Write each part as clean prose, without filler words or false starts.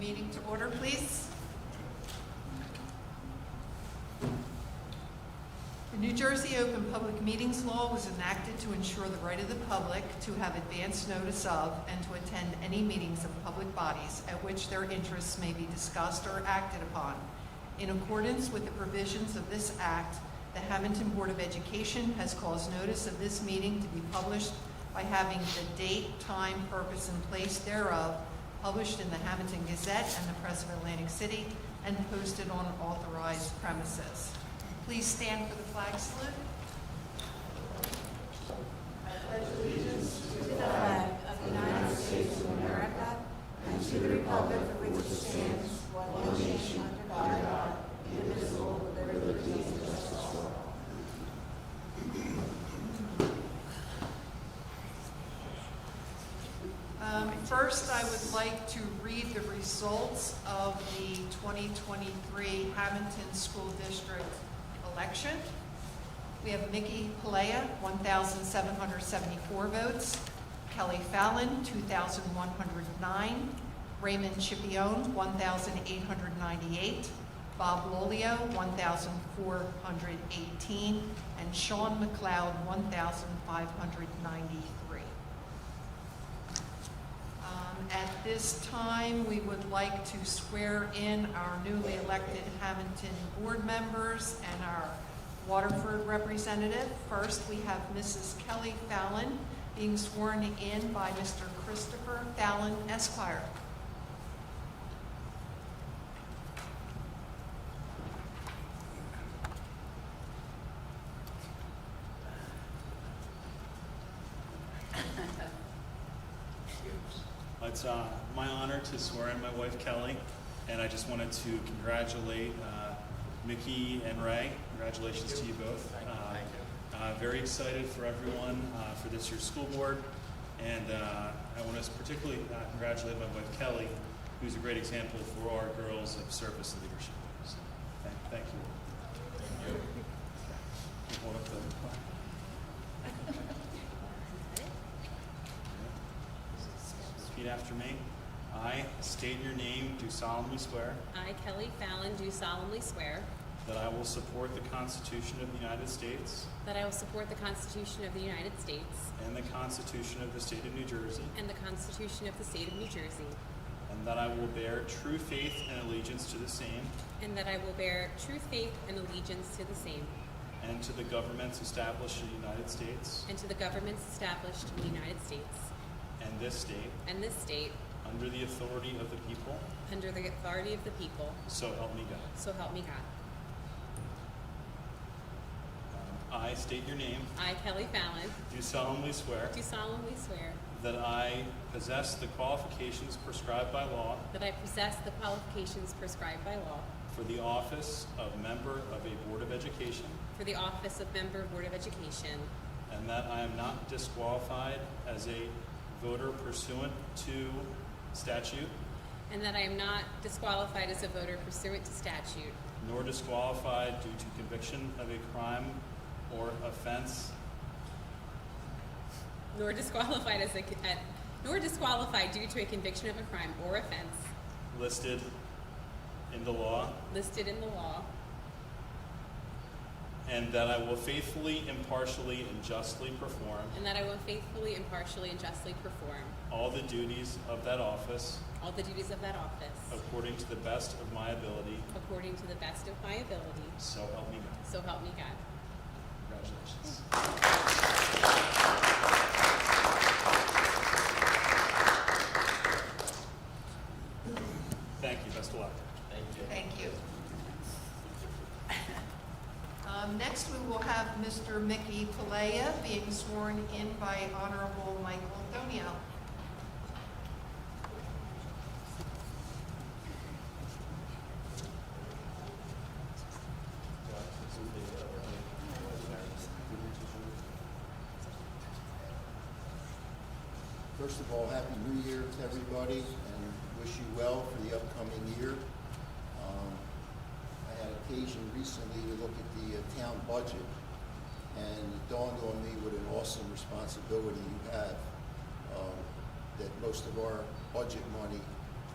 meeting to order, please. The New Jersey Open Public Meetings Law was enacted to ensure the right of the public to have advance notice of and to attend any meetings of public bodies at which their interests may be discussed or acted upon. In accordance with the provisions of this act, the Hammonton Board of Education has caused notice of this meeting to be published by having the date, time, purpose, and place thereof published in the Hammonton Gazette and the Press of Atlantic City and posted on authorized premises. Please stand for the flag salute. I pledge allegiance to the flag of the United States of America and to the republic for which it stands, one nation under God, indivisible, with liberty and justice for all. First, I would like to read the results of the 2023 Hammonton School District election. We have Mickey Pelea, 1,774 votes. Kelly Fallon, 2,109. Raymond Chipione, 1,898. Bob Lolio, 1,418. And Sean McLeod, 1,593. At this time, we would like to swear in our newly elected Hammonton board members and our Waterford representative. First, we have Mrs. Kelly Fallon being sworn in by Mr. Christopher Fallon, Esquire. It's my honor to swear in my wife Kelly, and I just wanted to congratulate Mickey and Ray. Congratulations to you both. Very excited for everyone for this year's school board, and I want to particularly congratulate my wife Kelly, who's a great example for our girls of service leadership. So, thank you. Hold up the Repeat after me. I state your name, do solemnly swear I, Kelly Fallon, do solemnly swear that I will support the Constitution of the United States that I will support the Constitution of the United States and the Constitution of the State of New Jersey, and the Constitution of the State of New Jersey, and that I will bear true faith and allegiance to the same and that I will bear true faith and allegiance to the same, and to the governments established in the United States and to the governments established in the United States and this state and this state, under the authority of the people, under the authority of the people, so help me God. so help me God. I state your name, I, Kelly Fallon, do solemnly swear do solemnly swear that I possess the qualifications prescribed by law that I possess the qualifications prescribed by law for the office of member of a Board of Education, for the office of Member Board of Education, and that I am not disqualified as a voter pursuant to statute, and that I am not disqualified as a voter pursuant to statute, nor disqualified due to conviction of a crime or offense, nor disqualified due to a conviction of a crime or offense listed in the law, listed in the law, and that I will faithfully, impartially, and justly perform and that I will faithfully, impartially, and justly perform all the duties of that office all the duties of that office according to the best of my ability, according to the best of my ability, so help me God. so help me God. Congratulations. Thank you. Best of luck. Thank you. Next, we will have Mr. Mickey Pelea being sworn in by Honorable Michael Donio. First of all, Happy New Year to everybody, and wish you well for the upcoming year. I had occasion recently to look at the town budget, and it dawned on me what an awesome responsibility you have, that most of our budget money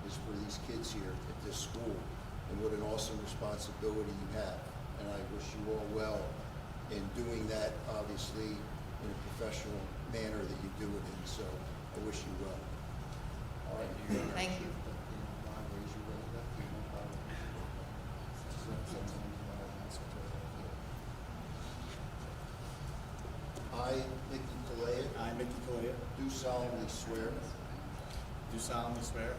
is for these kids here at this school, and what an awesome responsibility you have. And I wish you all well in doing that, obviously, in a professional manner that you do it in. So I wish you well. All right. Thank you. Raise your right left hand. I, Mickey Kalea, I, Mickey Kalea, do solemnly swear do solemnly swear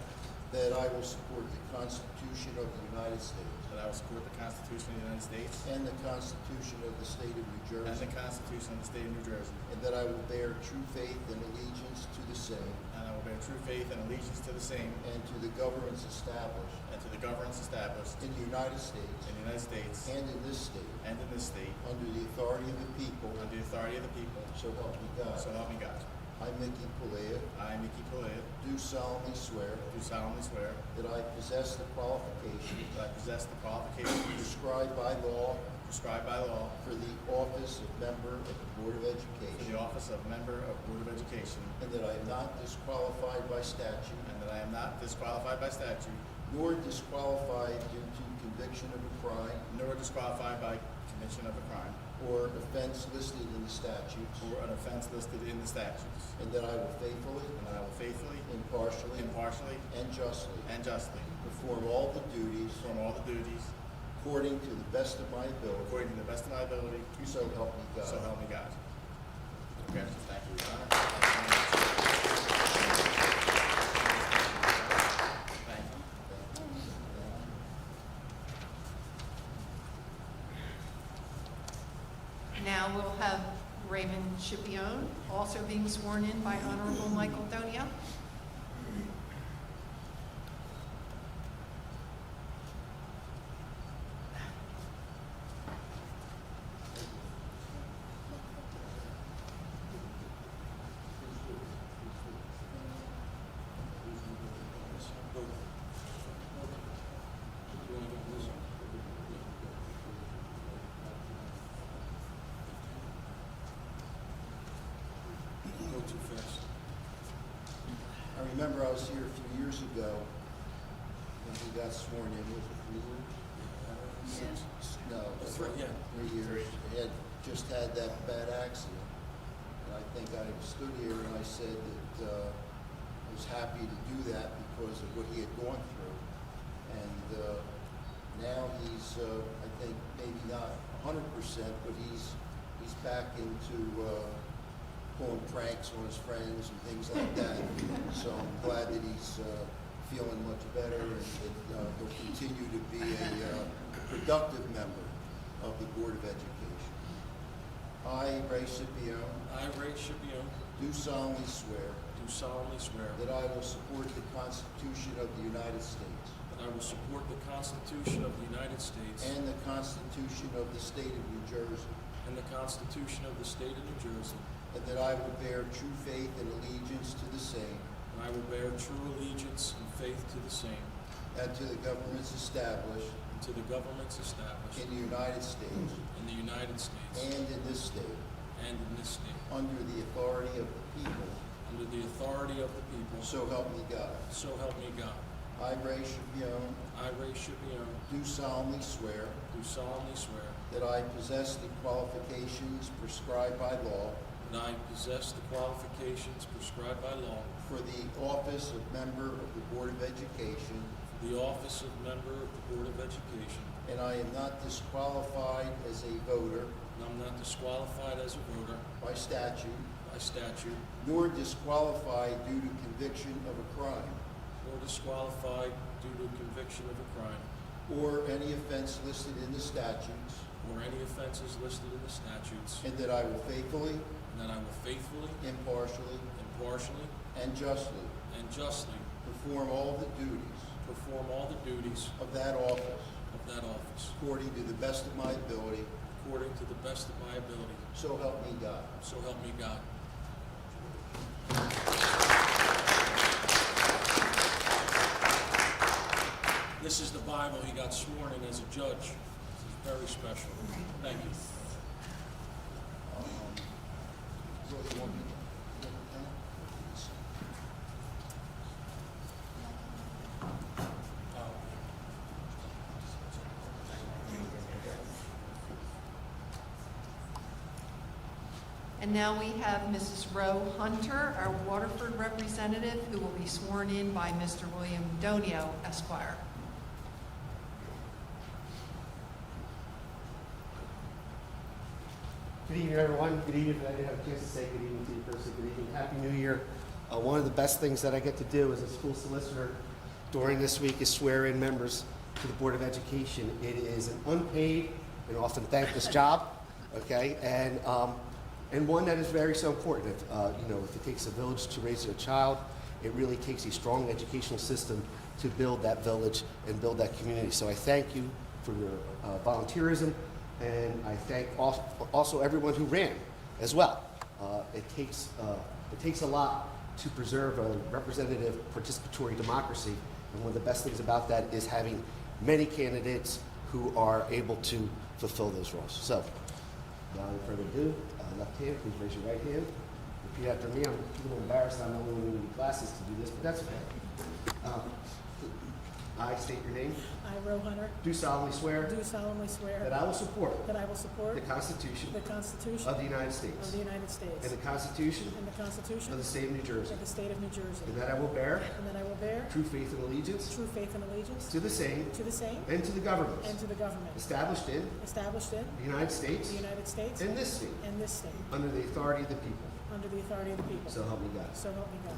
that I will support the Constitution of the United States that I will support the Constitution of the United States and the Constitution of the State of New and Jersey, the Constitution of the State of New Jersey, and that I will bear true faith and allegiance to the same and I will bear true faith and allegiance to the same and to the governments established and to the governments established in the United States in the United States and in this state and in this state under the authority of the people, under the authority of the people, so help me God. so help me God. I, Mickey Kalea, I, Mickey Kalea, do solemnly swear do solemnly swear that I possess the qualifications that I possess the qualifications prescribed by law prescribed by law for the office of member of the Board of for Education, the office of member of Board of Education, and that I am not disqualified by statute, and that I am not disqualified by statute, nor disqualified due to conviction of a crime nor disqualified by conviction of a crime or offense listed in the statutes, or an offense listed in the statutes, and that I will faithfully, and that I will faithfully, impartially, and justly and justly perform all the duties perform all the duties according to the best of my ability, according to the best of my ability, so help me God. so help me God. Congratulations. Thank you, Your Honor. Thank you. Now we'll have Raymond Schipione, also being sworn in by Honorable Michael Donia. Go too fast. I remember I was here a few years ago when he got sworn in. Was it 3 years? No, it was Yeah. 3 years. He had just had that bad accident. And I think I stood here and I said that I was happy to do that because of what he had gone through. And now he's, I think, maybe not 100%, but he's back into pulling pranks on his friends and things like that. So I'm glad that he's feeling much better and that he'll continue to be a productive member of the Board of Education. I, Ray Schipione, I, Ray Schipione, do solemnly swear do solemnly swear that I will support the Constitution of the United States that I will support the Constitution of the United States and the Constitution of the State of New Jersey, and the Constitution of the State of New Jersey, and that I will bear true faith and allegiance to the same and I will bear true allegiance and faith to the same, and to the governments established and to the governments established in the United States in the United States and in this state, and in this state, under the authority of the people, under the authority of the people, so help me God. so help me God. I, Ray Schipione, I, Ray Schipione, do solemnly swear do solemnly swear that I possess the qualifications prescribed by law that I possess the qualifications prescribed by law for the office of member of the Board of Education, for the office of member of the Board of Education, and I am not disqualified as a voter and I'm not disqualified as a voter by statute, by statute, nor disqualified due to conviction of a crime or disqualified due to conviction of a crime, or any offense listed in the statutes, or any offenses listed in the statutes, and that I will faithfully, and that I will faithfully, impartially, impartially, and justly and justly perform all the duties perform all the duties of that office of that office, according to the best of my ability, according to the best of my ability, so help me God. so help me God. This is the Bible. He got sworn in as a judge. This is very special. Thank you. So you want me to get that? And now we have Mrs. Roe Hunter, our Waterford representative, who will be sworn in by Mr. William Donio, Esquire. Good evening, everyone. Good evening. If I didn't have a chance to say good evening to you person, good evening. Happy New Year. One of the best things that I get to do as a school solicitor during this week is swear in members to the Board of Education. It is an unpaid and often thankless job, okay, and one that is very so important. If it takes a village to raise a child, it really takes a strong educational system to build that village and build that community. So I thank you for your volunteerism. And I thank also everyone who ran as well. It takes a lot to preserve a representative participatory democracy. And one of the best things about that is having many candidates who are able to fulfill those roles. So, without any further ado, left hand, please raise your right hand. Repeat after me. I'm a little embarrassed. I'm the only one who needs glasses to do this, but that's okay. I state your name. I, Roe Hunter, Do solemnly swear do solemnly swear that I will support that I will support the Constitution the Constitution of the United of States the United States and the Constitution and the Constitution of the State of New Jersey, of the State of New Jersey, and that I will bear and that I will bear true faith and allegiance true faith and allegiance to the same to the same and to the governments and to the government established in established in the United States the United States and this state and this state, under the authority of the people. under the authority of the people. So help me God. So help me God.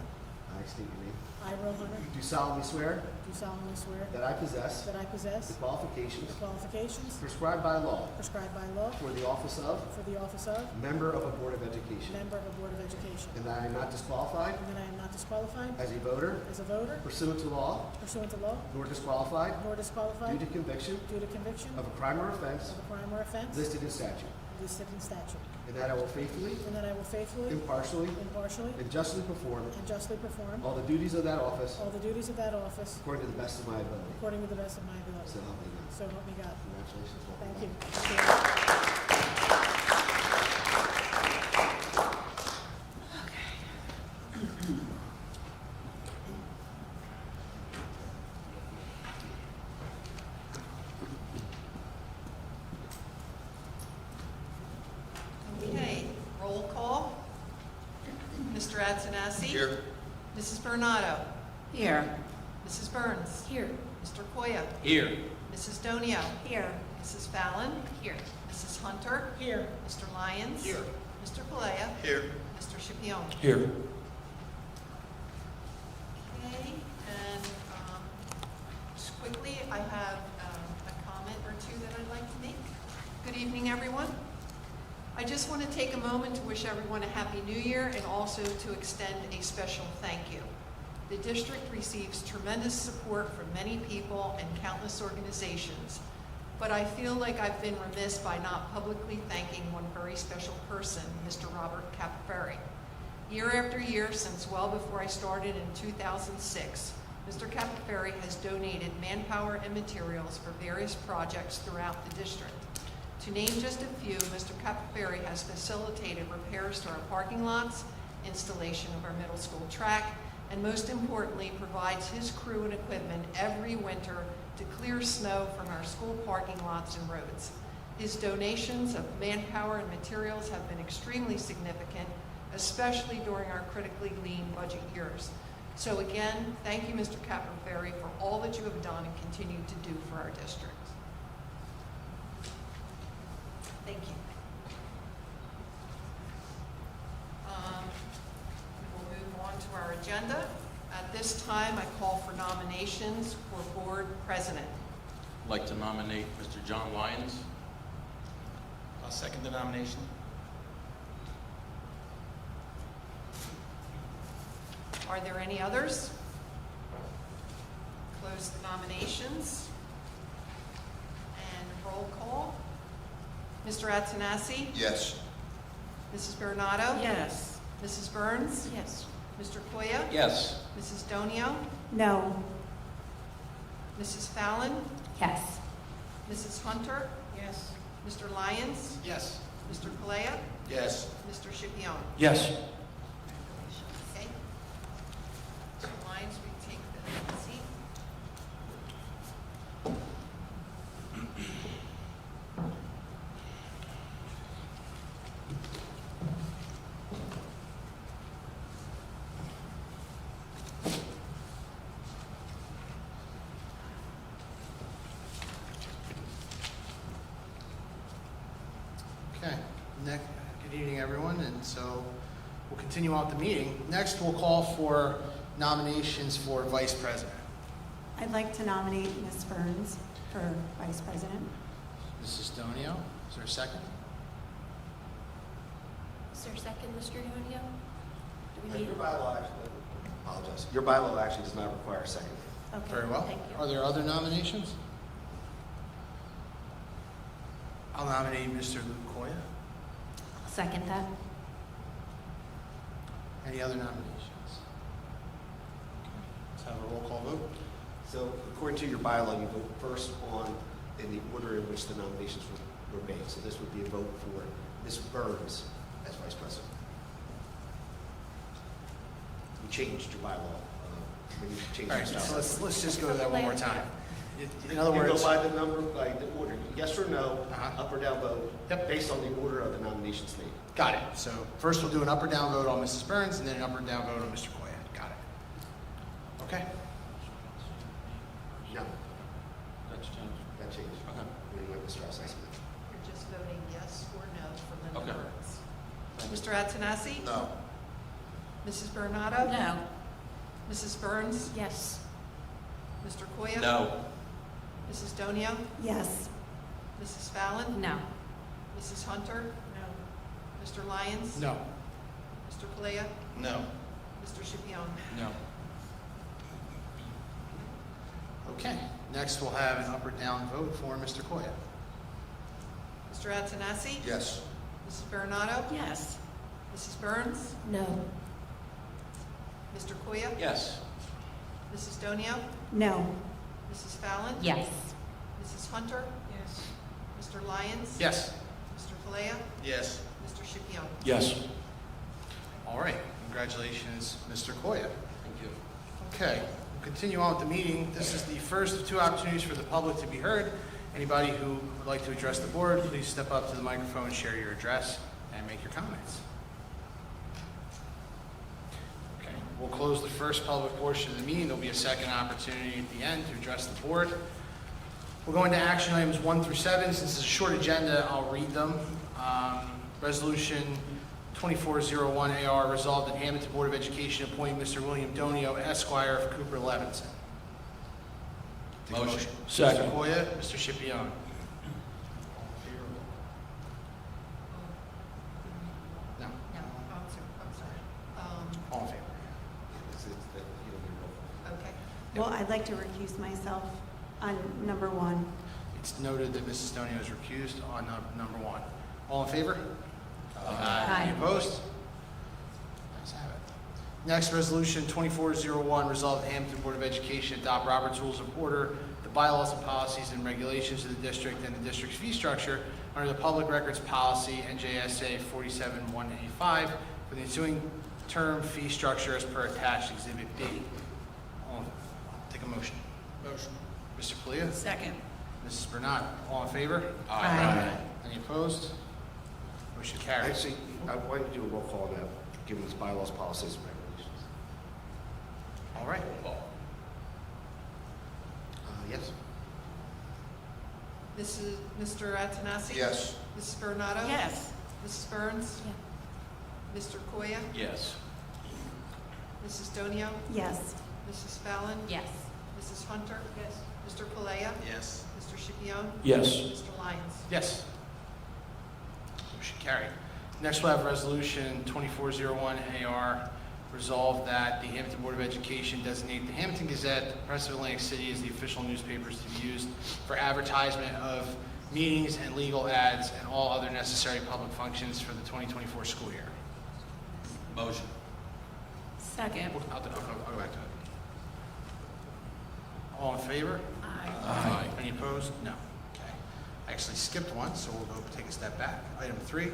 I state your name. I, Roe Hunter, Do solemnly swear do solemnly swear that I possess that I the possess qualifications the qualifications prescribed by law prescribed by law for the office of for the office of member of a Board of Education, member of a Board of Education, and that I am not disqualified and that I am not disqualified as a voter as a voter pursuant to law, pursuant to law, nor disqualified nor disqualified due to conviction due to conviction of a crime or offense of a crime or offense listed in statute, listed in statute, and that I will faithfully, and that I will faithfully, impartially, impartially, and justly perform and justly perform all the duties of that office all the duties of that office according to the best of my ability. according to the best of my ability. So help me God. So help me God. Congratulations. Welcome Thank you. back. Thank you. Okay, roll call. Mr. Attanassi? Here. Mrs. Bernardo? Here. Mrs. Burns? Here. Mr. Koya? Here. Mrs. Donio? Here. Mrs. Fallon? Here. Mrs. Hunter? Here. Mr. Lyons? Here. Mr. Palea? Here. Mr. Scipione? Here. Okay, and just quickly, I have a comment or two that I'd like to make. Good evening, everyone. I just want to take a moment to wish everyone a Happy New Year and also to extend a special thank you. The district receives tremendous support from many people and countless organizations, but I feel like I've been remiss by not publicly thanking one very special person, Mr. Robert Capaferri. Year after year, since well before I started in 2006, Mr. Capaferri has donated manpower and materials for various projects throughout the district. To name just a few, Mr. Capaferri has facilitated repairs to our parking lots, installation of our middle school track, and most importantly, provides his crew and equipment every winter to clear snow from our school parking lots and roads. His donations of manpower and materials have been extremely significant, especially during our critically lean budget years. So again, thank you, Mr. Capaferri, for all that you have done and continue to do for our district. Thank you. We'll move on to our agenda. At this time, I call for nominations for board president. I'd like to nominate Mr. John Lyons. I'll second the nomination. Are there any others? Close the nominations. And roll call. Mr. Attanassi? Yes. Mrs. Bernardo? Yes. Mrs. Burns? Yes. Mr. Koya? Yes. Mrs. Donio? No. Mrs. Fallon? Yes. Mrs. Hunter? Yes. Mr. Lyons? Yes. Mr. Palea? Yes. Mr. Scipione? Yes. Okay. Mr. Lyons, we take the seat. Okay, good evening, everyone, and so we'll continue on with the meeting. Next, we'll call for nominations for vice president. I'd like to nominate Ms. Burns for vice president. Mrs. Donio, is there a second? Is there a second, Mr. Donio? Do we need? Your bylaw actually, apologize. Your bylaw actually does not require a second. Okay, Very well. thank you. Are there other nominations? I'll nominate Mr. Luke Koya. I'll second that. Any other nominations? Let's have a roll call vote. So according to your bylaw, you vote first on, in the order in which the nominations were made. So this would be a vote for Ms. Burns as vice president. You changed your bylaw. When you changed All your right, so style. let's just go to that one more time. In other You words, go by the number, by the order, yes or no, Uh-huh. up or down vote, Yep. based on the order of the nominations made. got it. So first we'll do an up or down vote on Mrs. Burns, and then an up or down vote on Mr. Koya. Got it. Okay. No, That's changed. that changed. Okay. When you went to Strauss Essex. You're just voting yes or no for Linda Okay. Burns. Mr. Attanassi? No. Mrs. Bernardo? No. Mrs. Burns? Yes. Mr. Koya? No. Mrs. Donio? Yes. Mrs. Fallon? No. Mrs. Hunter? No. Mr. Lyons? No. Mr. Palea? No. Mr. Scipione? No. Okay. Next we'll have an up or down vote for Mr. Koya. Mr. Attanassi? Yes. Mrs. Bernardo? Yes. Mrs. Burns? No. Mr. Koya? Yes. Mrs. Donio? No. Mrs. Fallon? Yes. Mrs. Hunter? Yes. Mr. Lyons? Yes. Mr. Palea? Yes. Mr. Scipione? Yes. All right. Congratulations, Mr. Koya. Thank you. Okay, we'll continue on with the meeting. This is the first of two opportunities for the public to be heard. Anybody who would like to address the board, please step up to the microphone, share your address, and make your comments. Okay, we'll close the first public portion of the meeting. There'll be a second opportunity at the end to address the board. We'll go into action items 1 through 7. Since it's a short agenda, I'll read them. Resolution 2401AR, resolved that Hammonton Board of Education appoint Mr. William Donio, Esquire of Cooper Levinson. Take a Motion. Second. Mr. Koya, Mr. Scipione. No, No, I'm sorry. all in favor. It's that you don't need a roll call. Okay. Well, I'd like to recuse myself on number 1. It's noted that Mrs. Donio is recused on number 1. All in favor? Aye. Any opposed? Ayes have it. Next, resolution 2401, resolved that Hammonton Board of Education adopt Robert's Rules of Order, the bylaws and policies and regulations of the district and the district's fee structure under the Public Records Policy NJSA 47185 for the ensuing term fee structure as per attached Exhibit B. Take a motion. Motion. Mr. Palea? Second. Mrs. Bernard, all in favor? Aye. Any opposed? Motion carries. Actually, I want you to do a roll call now, given these bylaws, policies, and regulations. All right. Yes? Mr. Attanassi? Yes. Mrs. Bernardo? Yes. Mrs. Burns? Mr. Koya? Yes. Mrs. Donio? Yes. Mrs. Fallon? Yes. Mrs. Hunter? Yes. Mr. Palea? Yes. Mr. Scipione? Yes. Mr. Lyons? Yes. Motion carried. Next, we'll have Resolution 2401AR, resolved that the Hammonton Board of Education designate the Hammonton Gazette, the Press of Atlantic City as the official newspapers to be used for advertisement of meetings and legal ads and all other necessary public functions for the 2024 school year. Motion. Second. I'll go back to it. All in favor? Aye. Any opposed? No. Okay. I actually skipped one, so we'll go take a step back. Item 3,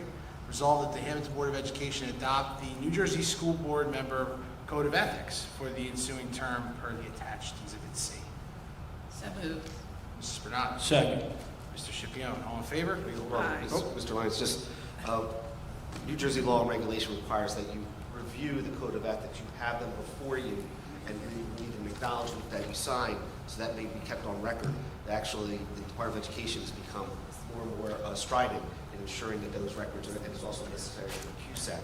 resolve that the Hammonton Board of Education adopt the New Jersey School Board Member Code of Ethics for the ensuing term per the attached Exhibit C. So moved. Mrs. Bernard. Second. Mr. Scipione, all in favor? Aye. Mr. Lyons, just, New Jersey law and regulation requires that you review the code of ethics. You have them before you, and you need an acknowledgement that you sign so that may be kept on record. Actually, the Department of Education has become more and more strident in ensuring that those records are, and it's also necessary for the QSAC.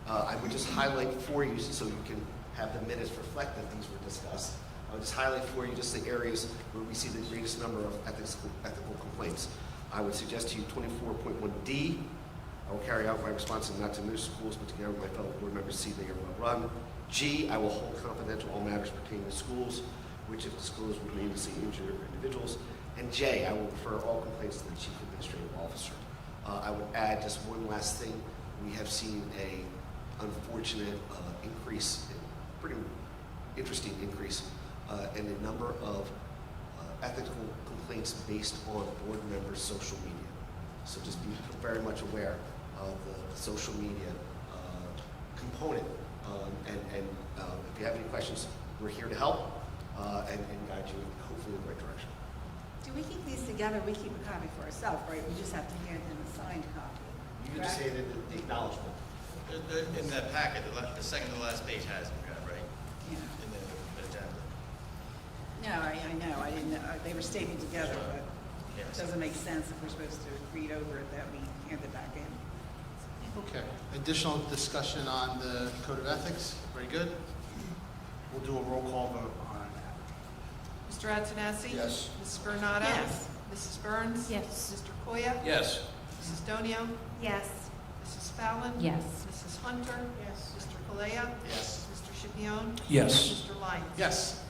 I would just highlight for you, so you can have the minutes reflect that these were discussed. I would just highlight for you just the areas where we see the greatest number of ethical complaints. I would suggest to you 24.1D. I will carry out my responsibility not to move schools, but together with my fellow board members see they are well run. G, I will hold confidential all matters pertaining to schools, which if disclosed would needlessly injure individuals. And J, I will refer all complaints to the Chief Administrative Officer. I would add just one last thing. We have seen a unfortunate increase, pretty interesting increase, in the number of ethical complaints based on board members' social media. So just be very much aware of the social media component. And if you have any questions, we're here to help and guide you hopefully in the right direction. Do we keep these together? We keep a copy for ourselves, right? We just have to hand in a signed copy. You can just say that the acknowledgement. In that packet, the second to the last page has them, right? Yeah. In the agenda. No, I know. I didn't know. They were stated together, but it Yes. doesn't make sense if we're supposed to read over it that we hand it back in. Okay. Additional discussion on the Code of Ethics? Very good. We'll do a roll call vote on that. Mr. Antonassi? Yes. Mrs. Bernado? Yes. Mrs. Burns? Yes. Mr. Koya? Yes. Mrs. Donio? Yes. Mrs. Fallon? Yes. Mrs. Hunter? Yes. Mr. Kalea? Yes. Mr. Shipion? Yes. Mr. Lyons? Yes.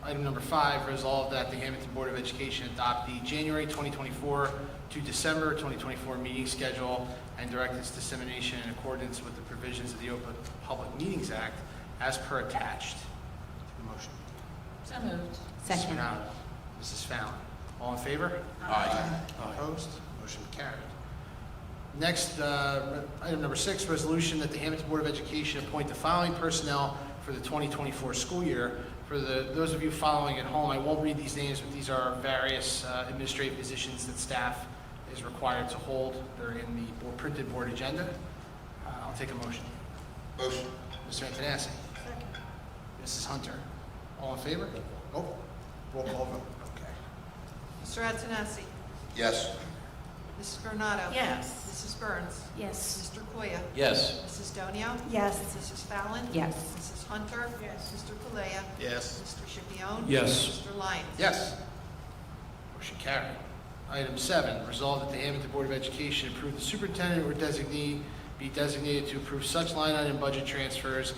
Item number 5, resolve that the Hammonton Board of Education adopt the January 2024 to December 2024 meeting schedule and direct its dissemination in accordance with the provisions of the Open Public Meetings Act as per attached. Motion. So moved. Second. Mrs. Bernado, Mrs. Fallon. All in favor? Aye. Opposed? Motion carried. Next, item number 6, resolution that the Hammonton Board of Education appoint the following personnel for the 2024 school year. For those of you following at home, I won't read these names, but these are various administrative positions that staff is required to hold. They're in the printed board agenda. I'll take a motion. Motion. Mr. Antonassi. Second. Mrs. Hunter. All in favor? Oh, roll call vote. Okay. Mr. Antonassi? Yes. Mrs. Bernado? Yes. Mrs. Burns? Yes. Mr. Koya? Yes. Mrs. Donio? Yes. Mrs. Fallon? Yes. Mrs. Hunter? Yes. Mr. Kalea? Yes. Mr. Shipion? Yes. Mr. Lyons? Yes. Motion carried. Item 7, resolve that the Hammonton Board of Education approve the superintendent or designee be designated to approve such line item budget transfers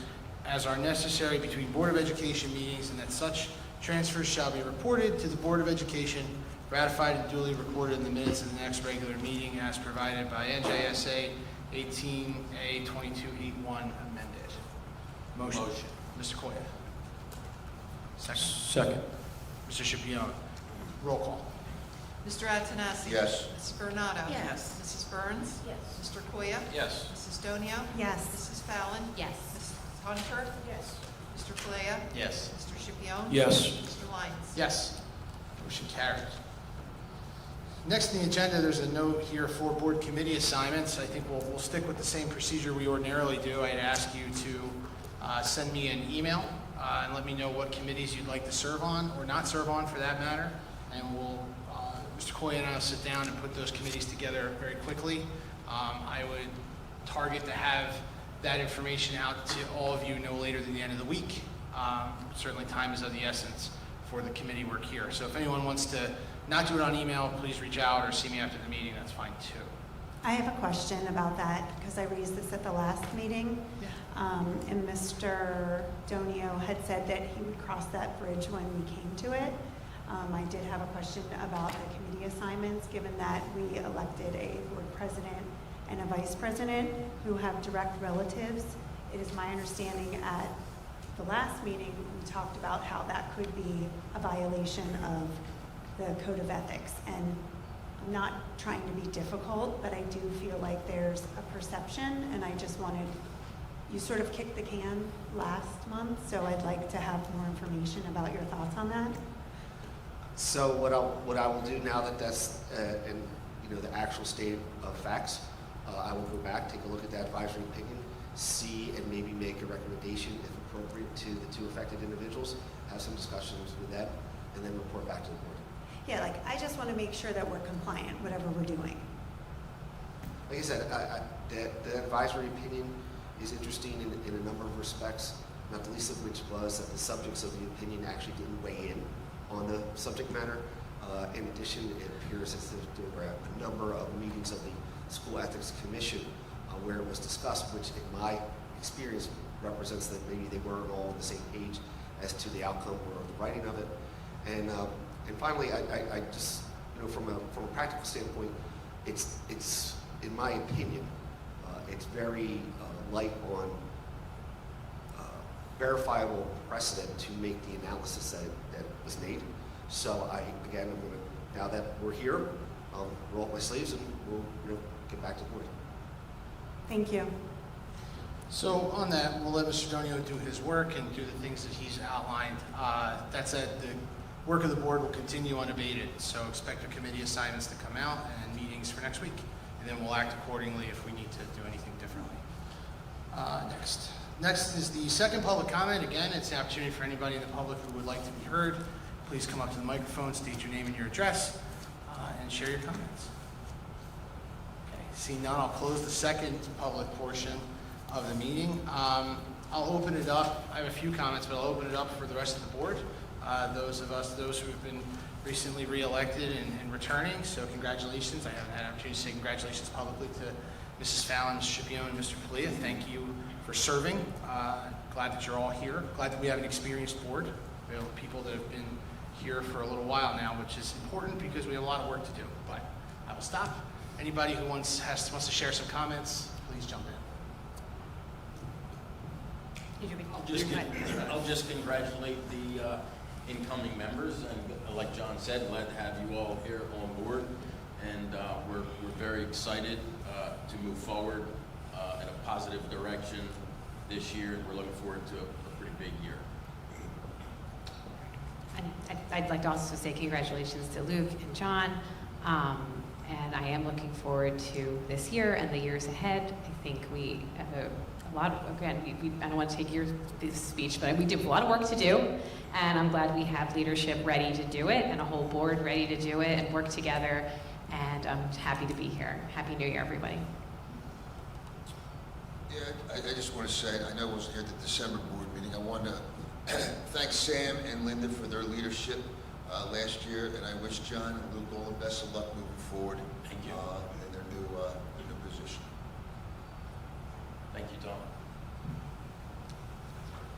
as are necessary between Board of Education meetings, and that such transfers shall be reported to the Board of Education, ratified and duly recorded in the minutes of the next regular meeting as provided by NJSA 18A 2281 amended. Motion. Motion. Mr. Koya. Second. Second. Mr. Shipion. Roll call. Mr. Antonassi? Yes. Mrs. Bernado? Yes. Mrs. Burns? Yes. Mr. Koya? Yes. Mrs. Donio? Yes. Mrs. Fallon? Yes. Mrs. Hunter? Yes. Mr. Kalea? Yes. Mr. Shipion? Yes. Mr. Lyons? Yes. Motion carries. Next on the agenda, there's a note here for board committee assignments. I think we'll stick with the same procedure we ordinarily do. I'd ask you to send me an email and let me know what committees you'd like to serve on, or not serve on for that matter. And we'll, Mr. Coy and I will sit down and put those committees together very quickly. I would target to have that information out to all of you no later than the end of the week. Certainly time is of the essence for the committee work here. So if anyone wants to not do it on email, please reach out or see me after the meeting. That's fine too. I have a question about that because I raised this at the last meeting. And Mr. Donio had said that he would cross that bridge when we came to it. I did have a question about the committee assignments, given that we elected a board president and a vice president who have direct relatives. It is my understanding at the last meeting, we talked about how that could be a violation of the Code of Ethics. And I'm not trying to be difficult, but I do feel like there's a perception, and I just wanted, you sort of kicked the can last month, so I'd like to have more information about your thoughts on that. So what I will do now that that's in the actual state of facts, I will go back, take a look at that advisory opinion, see and maybe make a recommendation if appropriate to the two affected individuals, have some discussions with them, and then report back to the board. Yeah, like, I just want to make sure that we're compliant, whatever we're doing. Like I said, the advisory opinion is interesting in a number of respects, not the least of which was that the subjects of the opinion actually didn't weigh in on the subject matter. In addition, it appears as if there were a number of meetings of the School Ethics Commission where it was discussed, which in my experience represents that maybe they weren't all on the same page as to the outcome or the writing of it. And finally, I just, from a practical standpoint, it's in my opinion, it's very light on verifiable precedent to make the analysis that was made. So I'm gonna, now that we're here, I'll roll up my sleeves and we'll get back to the board. Thank you. So on that, we'll let Mr. Donio do his work and do the things that he's outlined. That said, the work of the board will continue unabated, so expect the committee assignments to come out and meetings for next week, and then we'll act accordingly if we need to do anything differently. Next is the second public comment. Again, it's an opportunity for anybody in the public who would like to be heard. Please come up to the microphone, state your name and your address, and share your comments. Okay, seeing none, I'll close the second public portion of the meeting. I'll open it up. I have a few comments, but I'll open it up for the rest of the board. Those who have been recently re-elected and returning, so congratulations. I haven't had an opportunity to say congratulations publicly to Mrs. Fallon, Mr. Scipione, and Mr. Palia. Thank you for serving. Glad that you're all here. Glad that we have an experienced board. We have people that have been here for a little while now, which is important because we have a lot of work to do. But I will stop. Anybody who wants to share some comments, please jump in. I'll just congratulate the incoming members, and like John said, glad to have you all here on board, and we're very excited to move forward in a positive direction this year, and we're looking forward to a pretty big year. I'd like to also say congratulations to Luke and John, and I am looking forward to this year and the years ahead. I think we have a lot of, again, I don't want to take this speech, but we do have a lot of work to do, and I'm glad we have leadership ready to do it and a whole board ready to do it and work together, and I'm happy to be here. Happy New Year, everybody. Yeah, I just want to say, I know I wasn't here at the December board meeting. I want to thank Sam and Linda for their leadership last year, and I wish John and Luke all the best of luck moving forward. Thank you. In their new position. Thank you, Tom.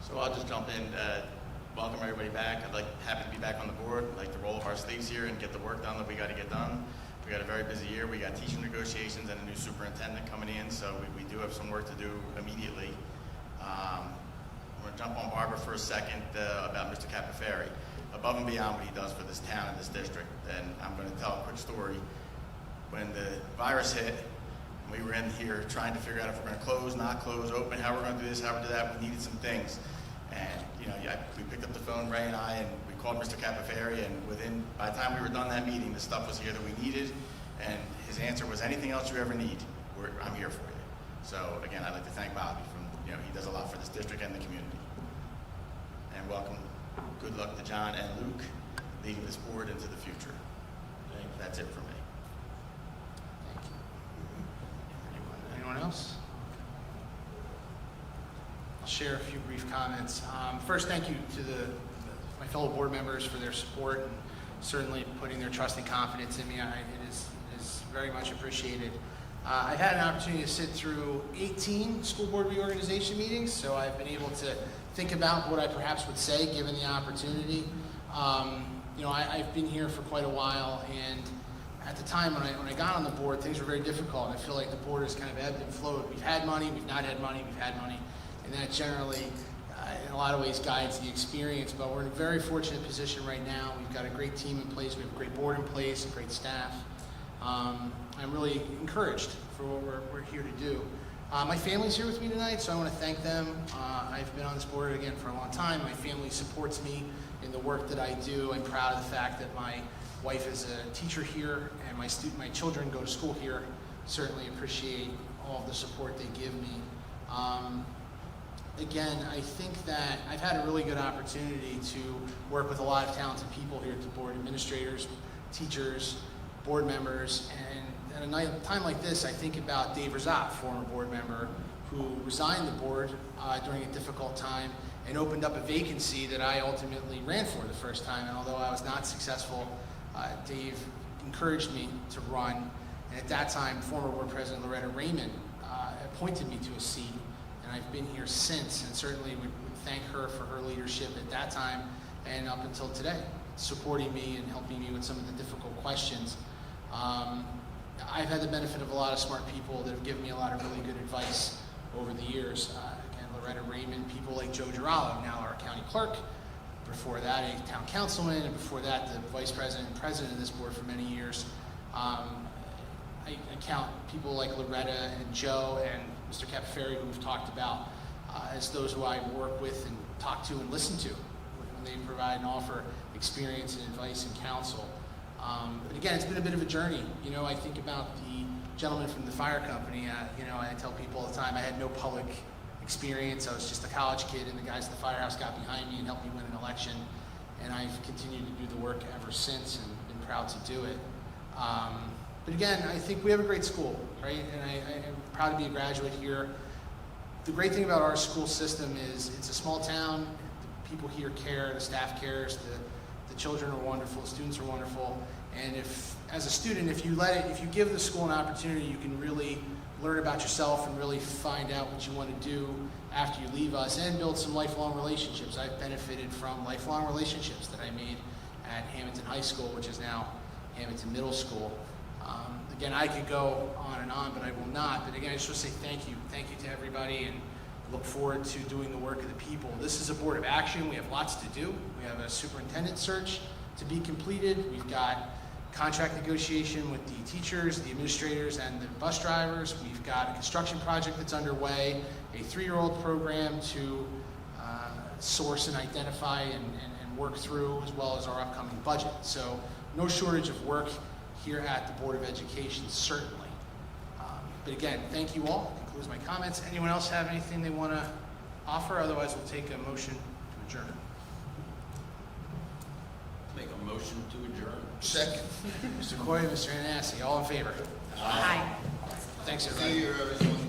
So I'll just jump in. Welcome everybody back. Happy to be back on the board. I'd like to roll up our sleeves here and get the work done that we got to get done. We got a very busy year. We got teaching negotiations and a new superintendent coming in, so we do have some work to do immediately. I'm going to jump on Barbara for a second about Mr. Capaferri. Above and beyond what he does for this town and this district, and I'm going to tell a quick story. When the virus hit, we were in here trying to figure out if we're going to close, not close, open, how we're going to do this, how we do that. We needed some things. And, we picked up the phone, Ray and I, and we called Mr. Capaferri, and by the time we were done that meeting, the stuff was here that we needed, and his answer was, anything else you ever need, I'm here for you. So, again, I'd like to thank Bobby he does a lot for this district and the community. And welcome, good luck to John and Luke leading this board into the future. That's it for me. Thank you. Anyone else? I'll share a few brief comments. First, thank you to my fellow board members for their support and certainly putting their trust and confidence in me. It is very much appreciated. I've had an opportunity to sit through 18 school board reorganization meetings, so I've been able to think about what I perhaps would say given the opportunity. I've been here for quite a while, and at the time when I got on the board, things were very difficult, and I feel like the board has kind of ebbed and flowed. We've had money, we've not had money, we've had money, and that generally, in a lot of ways, guides the experience, but we're in a very fortunate position right now. We've got a great team in place, we have a great board in place, a great staff. I'm really encouraged for what we're here to do. My family's here with me tonight, so I want to thank them. I've been on this board again for a long time. My family supports me in the work that I do. I'm proud of the fact that my wife is a teacher here and my children go to school here. Certainly appreciate all of the support they give me. again, I think that I've had a really good opportunity to work with a lot of talented people here at the board, administrators, teachers, board members, and at a time like this, I think about Dave Razat, former board member, who resigned the board during a difficult time and opened up a vacancy that I ultimately ran for the first time. And although I was not successful, Dave encouraged me to run. And at that time, former board president Loretta Raymond appointed me to a seat, and I've been here since, and certainly would thank her for her leadership at that time and up until today, supporting me and helping me with some of the difficult questions. I've had the benefit of a lot of smart people that have given me a lot of really good advice over the years. Again, Loretta Raymond, people like Joe Girallo, now our county clerk, before that a town councilman, and before that the vice president and president of this board for many years. I count people like Loretta and Joe and Mr. Capaferri, who we've talked about, as those who I work with and talk to and listen to when they provide and offer experience and advice and counsel. But again, it's been a bit of a journey. You know, I think about the gentleman from the fire company. You know, I tell people all the time I had no public experience. I was just a college kid, and the guys at the firehouse got behind me and helped me win an election. And I've continued to do the work ever since and been proud to do it. But again, I think we have a great school, right? And I'm proud to be a graduate here. The great thing about our school system is it's a small town. The people here care, the staff cares, the children are wonderful, the students are wonderful. And if, as a student, if you give the school an opportunity, you can really learn about yourself and really find out what you want to do after you leave us and build some lifelong relationships. I've benefited from lifelong relationships that I made at Hammonton High School, which is now Hammonton Middle School. Again, I could go on, but I will not. But again, I just want to say thank you. Thank you to everybody, and look forward to doing the work of the people. This is a board of action. We have lots to do. We have a superintendent search to be completed. We've got contract negotiation with the teachers, the administrators, and the bus drivers. We've got a construction project that's underway, a 3-year-old program to source and identify and work through, as well as our upcoming budget. So no shortage of work here at the Board of Education, certainly. But again, thank you all. That concludes my comments. Anyone else have anything they want to offer? Otherwise, we'll take a motion to adjourn. Make a motion to adjourn. Second. Mr. Coy, Mr. Anassi, all in favor? Aye. Thanks, everybody. See you, everyone.